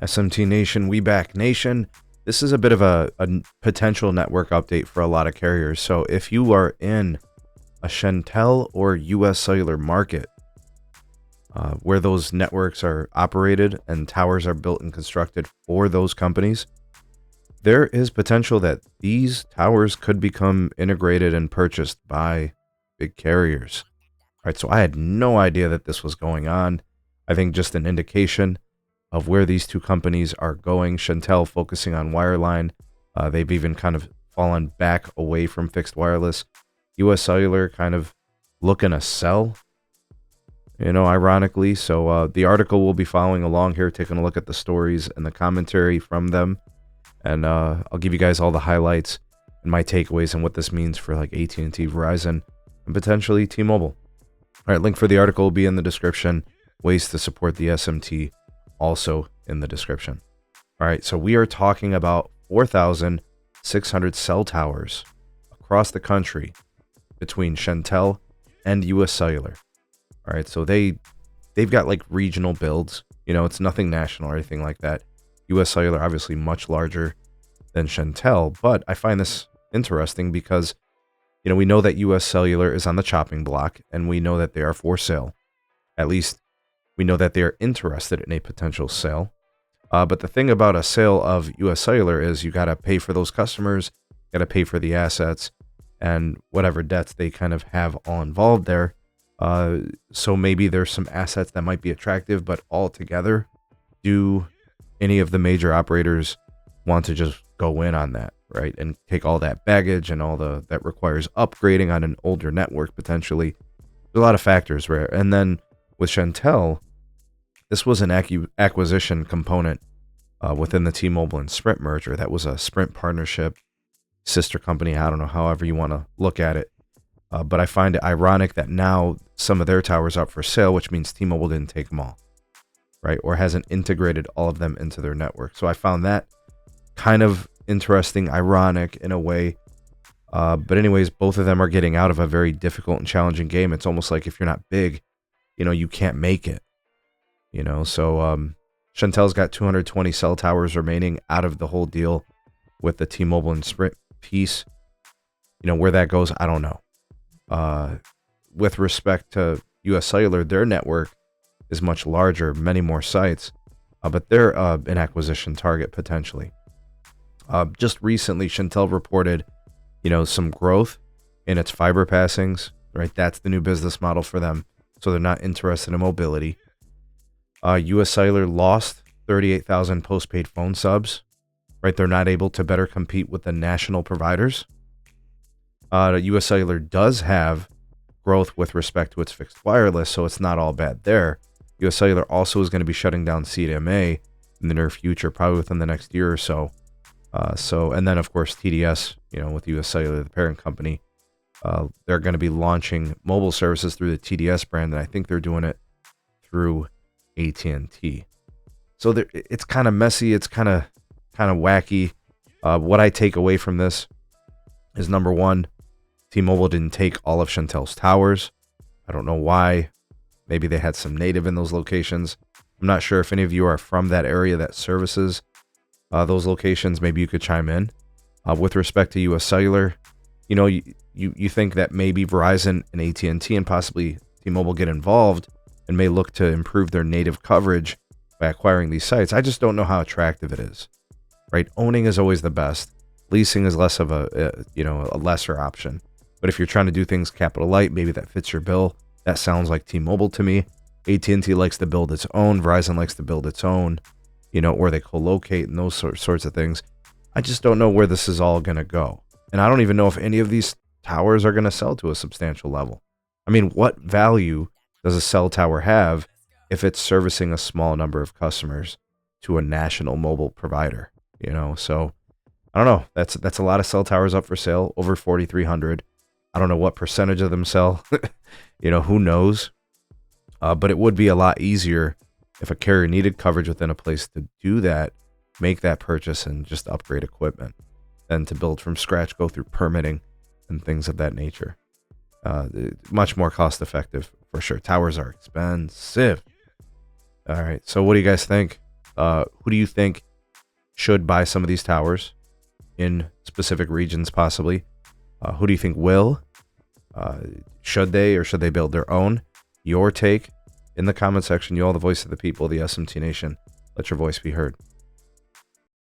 SMT Nation, we back nation. This is a bit of a potential network update for a lot of carriers. So if you are in a Shentel or US Cellular market, where those networks are operated and towers are built and constructed for those companies, there is potential that these towers could become integrated and purchased by big carriers. All right, so I had no idea that this was going on. I think just an indication of where these two companies are going. Shentel focusing on wireline. They've even kind of fallen back away from fixed wireless. US Cellular kind of looking to sell, ironically. So the article will be following along here, taking a look at the stories and the commentary from them. And I'll give you guys all the highlights and my takeaways and what this means for like AT&T, Verizon, and potentially T-Mobile. All right, link for the article will be in the description. Ways to support the SMT also in the description. All right, so we are talking about 4,600 cell towers across the country between Shentel and US Cellular. All right, so they've got like regional builds. It's nothing national or anything like that. US Cellular obviously much larger than Shentel, but I find this interesting because we know that US Cellular is on the chopping block and we know that they are for sale. At least we know that they are interested in a potential sale. But the thing about a sale of US Cellular is you got to pay for those customers, got to pay for the assets and whatever debts they kind of have all involved there. So maybe there's some assets that might be attractive, but altogether, do any of the major operators want to just go in on that, right? And take all that baggage and all that requires upgrading on an older network potentially. There's a lot of factors, right? And then with Shentel, this was an acquisition component within the T-Mobile and Sprint merger. That was a Sprint partnership, sister company. I don't know, however you want to look at it. But I find it ironic that now some of their towers are up for sale, which means T-Mobile didn't take them all, right? Or hasn't integrated all of them into their network. So I found that kind of interesting, ironic in a way. But anyways, both of them are getting out of a very difficult and challenging game. It's almost like if you're not big, you can't make it. So Shentel's got 220 cell towers remaining out of the whole deal with the T-Mobile and Sprint piece. Where that goes, I don't know. With respect to US Cellular, their network is much larger, many more sites, but they're an acquisition target potentially. Just recently, Shentel reported, some growth in its fiber passings, right? That's the new business model for them. So they're not interested in mobility. US Cellular lost 38,000 postpaid phone subs, right? They're not able to better compete with the national providers. US Cellular does have growth with respect to its fixed wireless, so it's not all bad there. US Cellular also is going to be shutting down CDMA in the near future, probably within the next year or so. And then of course TDS, with US Cellular, the parent company, they're going to be launching mobile services through the TDS brand, and I think they're doing it through AT&T. So it's kind of messy. It's kind of wacky. What I take away from this is, number one, T-Mobile didn't take all of Shentel's towers. I don't know why. Maybe they had some native in those locations. I'm not sure if any of you are from that area that services those locations. Maybe you could chime in. With respect to US Cellular, you think that maybe Verizon and AT&T and possibly T-Mobile get involved and may look to improve their native coverage by acquiring these sites. I just don't know how attractive it is, right? Owning is always the best. Leasing is less of a lesser option. But if you're trying to do things capital light, maybe that fits your bill. That sounds like T-Mobile to me. AT&T likes to build its own. Verizon likes to build its own, or they co-locate and those sorts of things. I just don't know where this is all going to go. And I don't even know if any of these towers are going to sell to a substantial level. I mean, what value does a cell tower have if it's servicing a small number of customers to a national mobile provider? So I don't know. That's a lot of cell towers up for sale, over 4,300. I don't know what percentage of them sell. Who knows? But it would be a lot easier if a carrier needed coverage within a place to do that, make that purchase and just upgrade equipment, than to build from scratch, go through permitting and things of that nature. Much more cost effective for sure. Towers are expensive. All right. So what do you guys think? Who do you think should buy some of these towers in specific regions, possibly? Who do you think will? Should they, or should they build their own? Your take in the comment section. You all the voice of the people, the SMT Nation. Let your voice be heard.